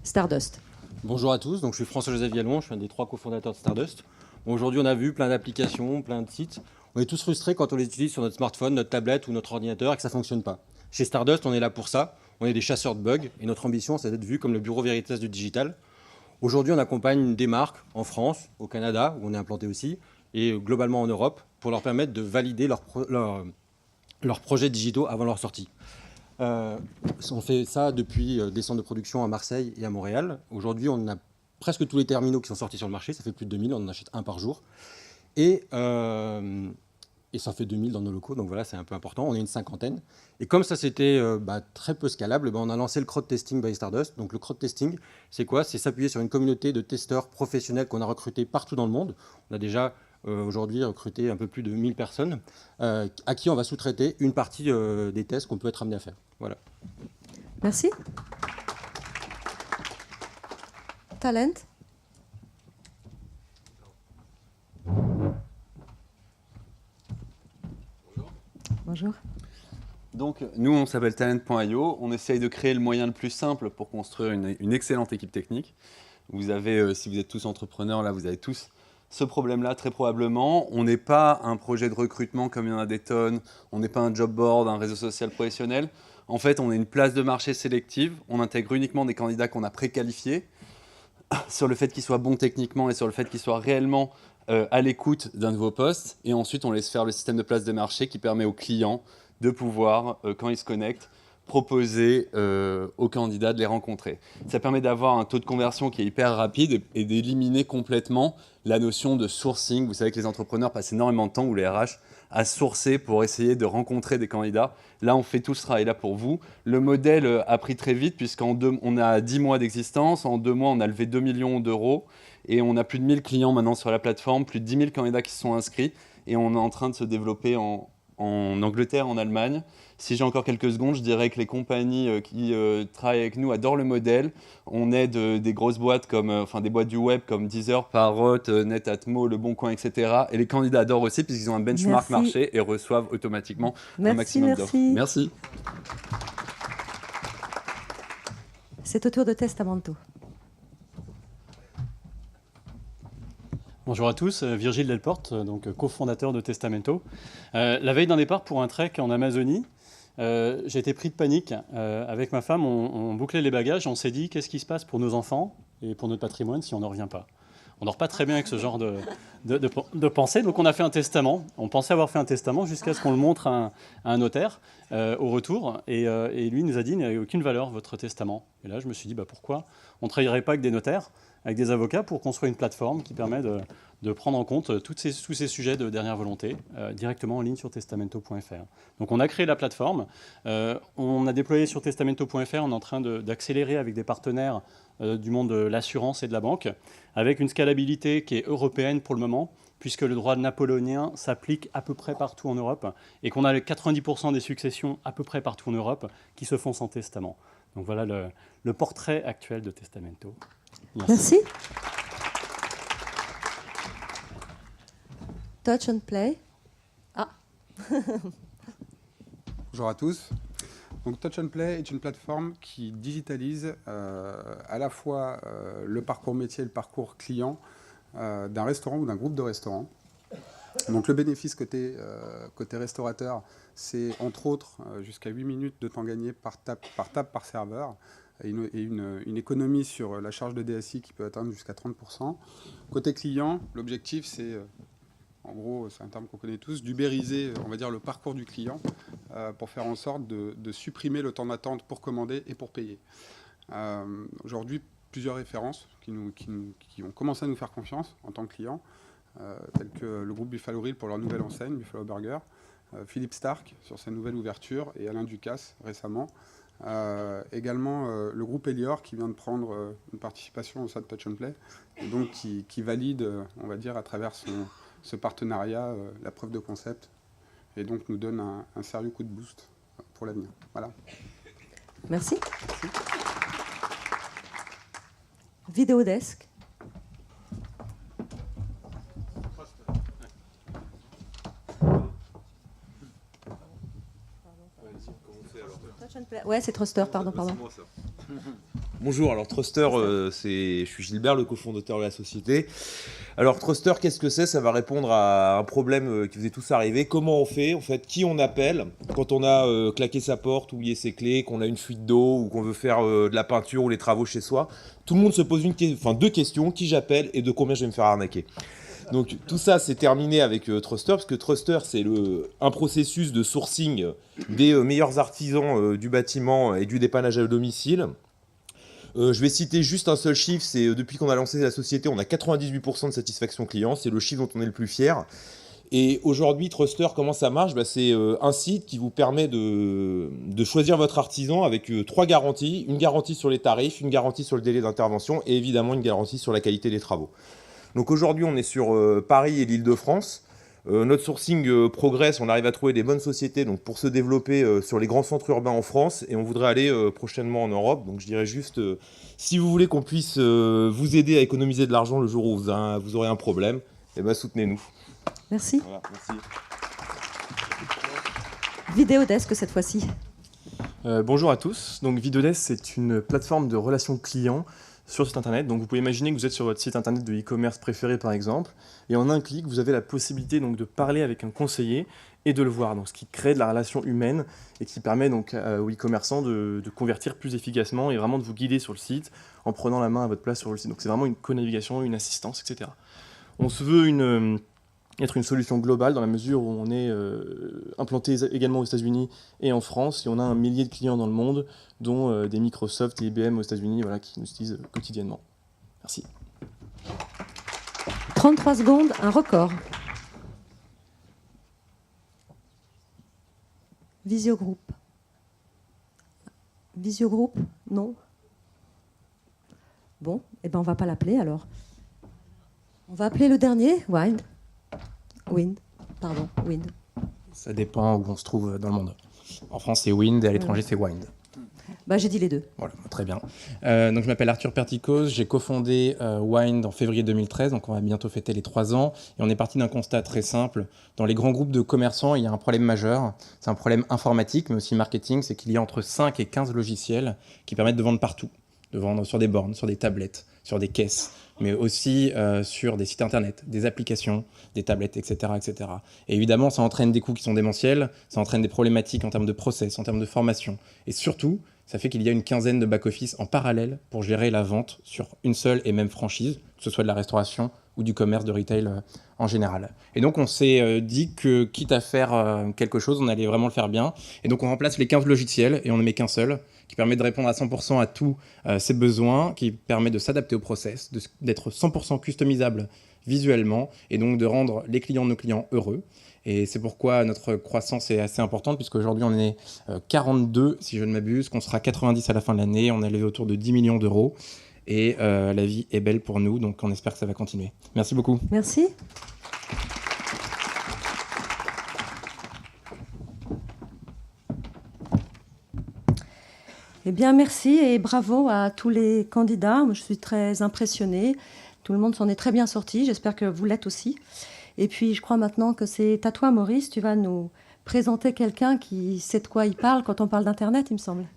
Stardust. Bonjour à tous, donc je suis François-Joseph Vialon, je suis un des 3 cofondateurs de Stardust. Bon, aujourd'hui, on a vu plein d'applications, plein de sites. On est tous frustrés quand on les utilise sur notre smartphone, notre tablette ou notre ordinateur et que ça ne fonctionne pas. Chez Stardust, on est là pour ça. On est des chasseurs de bugs et notre ambition, c'est d'être vu comme le bureau Veritas du digital. Aujourd'hui, on accompagne des marques en France, au Canada, où on est implanté aussi, et globalement en Europe, pour leur permettre de valider leurs projets digitaux avant leur sortie. On fait ça depuis des centres de production à Marseille et à Montréal. Aujourd'hui, on a presque tous les terminaux qui sont sortis sur le marché. Ça fait plus de 2000, on en achète un par jour. Et ça fait 2000 dans nos locaux, donc voilà, c'est un peu important. On est une cinquantaine. Et comme ça, c'était très peu scalable, on a lancé le crowd testing by Stardust. Donc le crowd testing, c'est quoi? C'est s'appuyer sur une communauté de testeurs professionnels qu'on a recrutés partout dans le monde. On a déjà aujourd'hui recruté un peu plus de 1000 personnes à qui on va sous-traiter une partie des tests qu'on peut être amené à faire. Voilà. Merci. Talent. Bonjour. Donc, nous, on s'appelle Talent.io. On essaye de créer le moyen le plus simple pour construire une excellente équipe technique. Vous avez, si vous êtes tous entrepreneurs, là, vous avez tous ce problème-là, très probablement. On n'est pas un projet de recrutement comme il y en a des tonnes. On n'est pas un job board, un réseau social professionnel. En fait, on est une place de marché sélective. On intègre uniquement des candidats qu'on a préqualifiés sur le fait qu'ils soient bons techniquement et sur le fait qu'ils soient réellement à l'écoute d'un nouveau poste. Et ensuite, on laisse faire le système de place de marché qui permet aux clients de pouvoir, quand ils se connectent, proposer aux candidats de les rencontrer. Ça permet d'avoir un taux de conversion qui est hyper rapide et d'éliminer complètement la notion de sourcing. Vous savez que les entrepreneurs passent énormément de temps, ou les RH, à sourcer pour essayer de rencontrer des candidats. Là, on fait tout ce travail-là pour vous. Le modèle a pris très vite on a 10 mois d'existence. En 2 mois, on a levé 2 millions d'euros et on a plus de 1000 clients maintenant sur la plateforme, plus de 10 000 candidats qui se sont inscrits et on est en train de se développer en Angleterre, en Allemagne. Si j'ai encore quelques secondes, je dirais que les compagnies qui travaillent avec nous adorent le modèle. On aide des grosses boîtes, des boîtes du web comme Deezer, Parrot, Netatmo, Le Bon Coin, etc. Et les candidats adorent aussi puisqu'ils ont un benchmark marché et reçoivent automatiquement un maximum d'offres. Merci. C'est au tour de Testamento. Bonjour à tous, Virgile Delporte, donc cofondateur de Testamento. La veille d'un départ pour un trek en Amazonie, j'ai été pris de panique. Avec ma femme, on bouclait les bagages, on s'est dit qu'est-ce qui se passe pour nos enfants et pour notre patrimoine si on ne revient pas. On dort pas très bien avec ce genre de pensée, donc on a fait un testament. On pensait avoir fait un testament jusqu'à ce qu'on le montre à un notaire au retour. Et lui nous a dit, il n'y a aucune valeur votre testament. Et là, je me suis dit, pourquoi on ne travaillerait pas avec des notaires, avec des avocats pour construire une plateforme qui permet de prendre en compte tous ces sujets de dernière volonté directement en ligne sur testamento.fr. Donc on a créé la plateforme, on a déployé sur testamento.fr, on est en train d'accélérer avec des partenaires du monde de l'assurance et de la banque, avec une scalabilité qui est européenne pour le moment, puisque le droit napoléonien s'applique à peu près partout en Europe, et qu'on a les 90% des successions à peu près partout en Europe qui se font sans testament. Donc voilà le portrait actuel de Testamento. Merci. Touch and Play. Ah. Bonjour à tous. Donc Touch and Play est une plateforme qui digitalise à la fois le parcours métier et le parcours client d'un restaurant ou d'un groupe de restaurants. Donc le bénéfice côté restaurateur, c'est entre autres jusqu'à 8 minutes de temps gagné par table par serveur et une économie sur la charge de DSI qui peut atteindre jusqu'à 30%. Côté client, l'objectif c'est, en gros, c'est un terme qu'on connaît tous, d'ubériser, on va dire, le parcours du client pour faire en sorte de supprimer le temps d'attente pour commander et pour payer. Aujourd'hui, plusieurs références qui ont commencé à nous faire confiance en tant que clients, tels que le groupe Buffalo Grill pour leur nouvelle enseigne, Buffalo Burger, Philippe Stark sur sa nouvelle ouverture et Alain Ducasse récemment. Également le groupe Elior qui vient de prendre une participation au sein de Touch and Play et donc qui valide, on va dire, à travers ce partenariat, la preuve de concept et donc nous donne un sérieux coup de boost pour l'avenir. Voilà. Merci. Vidéodesk. Ouais, c'est Truster, pardon. C'est moi, ça. Bonjour, alors Truster, je suis Gilbert, le cofondateur de la société. Alors Truster, qu'est-ce que c'est? Ça va répondre à un problème qui vous est tous arrivé. Comment on fait, en fait, qui on appelle quand on a claqué sa porte, oublié ses clés, qu'on a une fuite d'eau ou qu'on veut faire de la peinture ou les travaux chez soi? Tout le monde se pose deux questions, qui j'appelle et de combien je vais me faire arnaquer. Donc tout ça c'est terminé avec Truster, parce que Truster c'est un processus de sourcing des meilleurs artisans du bâtiment et du dépannage à domicile. Je vais citer juste un seul chiffre, c'est depuis qu'on a lancé la société, on a 98% de satisfaction client, c'est le chiffre dont on est le plus fier. Et aujourd'hui, Truster, comment ça marche? C'est un site qui vous permet de choisir votre artisan avec 3 garanties. Une garantie sur les tarifs, une garantie sur le délai d'intervention et évidemment une garantie sur la qualité des travaux. Donc aujourd'hui, on est sur Paris et l'Île-de-France. Notre sourcing progresse, on arrive à trouver des bonnes sociétés donc pour se développer sur les grands centres urbains en France et on voudrait aller prochainement en Europe. Donc je dirais juste, si vous voulez qu'on puisse vous aider à économiser de l'argent le jour où vous aurez un problème, eh ben, soutenez-nous. Merci. Voilà, merci. Vidéodesk cette fois-ci. Bonjour à tous. Donc Videodesk, c'est une plateforme de relations clients sur site internet. Donc vous pouvez imaginer que vous êtes sur votre site internet de e-commerce préféré par exemple, et en un clic, vous avez la possibilité donc de parler avec un conseiller et de le voir. Donc ce qui crée de la relation humaine et qui permet donc aux e-commerçants de convertir plus efficacement et vraiment de vous guider sur le site en prenant la main à votre place sur le site. Donc c'est vraiment une co-navigation, une assistance, etc. On se veut être une solution globale dans la mesure où on est implanté également aux États-Unis et en France, et on a 1 millier de clients dans le monde, dont des Microsoft et IBM aux États-Unis, voilà, qui nous utilisent quotidiennement. Merci. 33 secondes, un record. Visiogroupe. Visiogroupe, non. Bon, eh ben on va pas l'appeler alors. On va appeler le dernier, Wind. Wind. Ça dépend où on se trouve dans le monde. En France, c'est Wind et à l'étranger, c'est Wind. Bah, j'ai dit les deux. Voilà, très bien. Donc, je m'appelle Arthur Perticos, j'ai cofondé Wind en février 2013, donc on va bientôt fêter les 3 ans. Et on est parti d'un constat très simple. Dans les grands groupes de commerçants, il y a un problème majeur. C'est un problème informatique, mais aussi marketing. C'est qu'il y a entre 5 et 15 logiciels qui permettent de vendre partout. De vendre sur des bornes, sur des tablettes, sur des caisses, mais aussi sur des sites internet, des applications, des tablettes, etc., etc. Et évidemment, ça entraîne des coûts qui sont démentiels, ça entraîne des problématiques en termes de process, en termes de formation. Et surtout, ça fait qu'il y a une quinzaine de back-office en parallèle pour gérer la vente sur une seule et même franchise, que ce soit de la restauration ou du commerce de retail en général. Et donc, on s'est dit que, quitte à faire quelque chose, on allait vraiment le faire bien. Et donc, on remplace les 15 logiciels et on ne met qu'un seul, qui permet de répondre à 100% à tous ses besoins, qui permet de s'adapter au process, d'être 100% customisable visuellement, et donc de rendre les clients de nos clients heureux. Et c'est pourquoi notre croissance est assez importante, puisqu'aujourd'hui on est 42, si je ne m'abuse, qu'on sera 90 à la fin de l'année, on est levé autour de 10 millions d'euros, et la vie est belle pour nous, donc on espère que ça va continuer. Merci beaucoup. Merci. Eh bien, merci et bravo à tous les candidats. Moi, je suis très impressionnée. Tout le monde s'en est très bien sorti. J'espère que vous l'êtes aussi. Et puis, je crois maintenant que c'est à toi, Maurice. Tu vas nous présenter quelqu'un qui sait de quoi il parle quand on parle d'Internet, il me semble.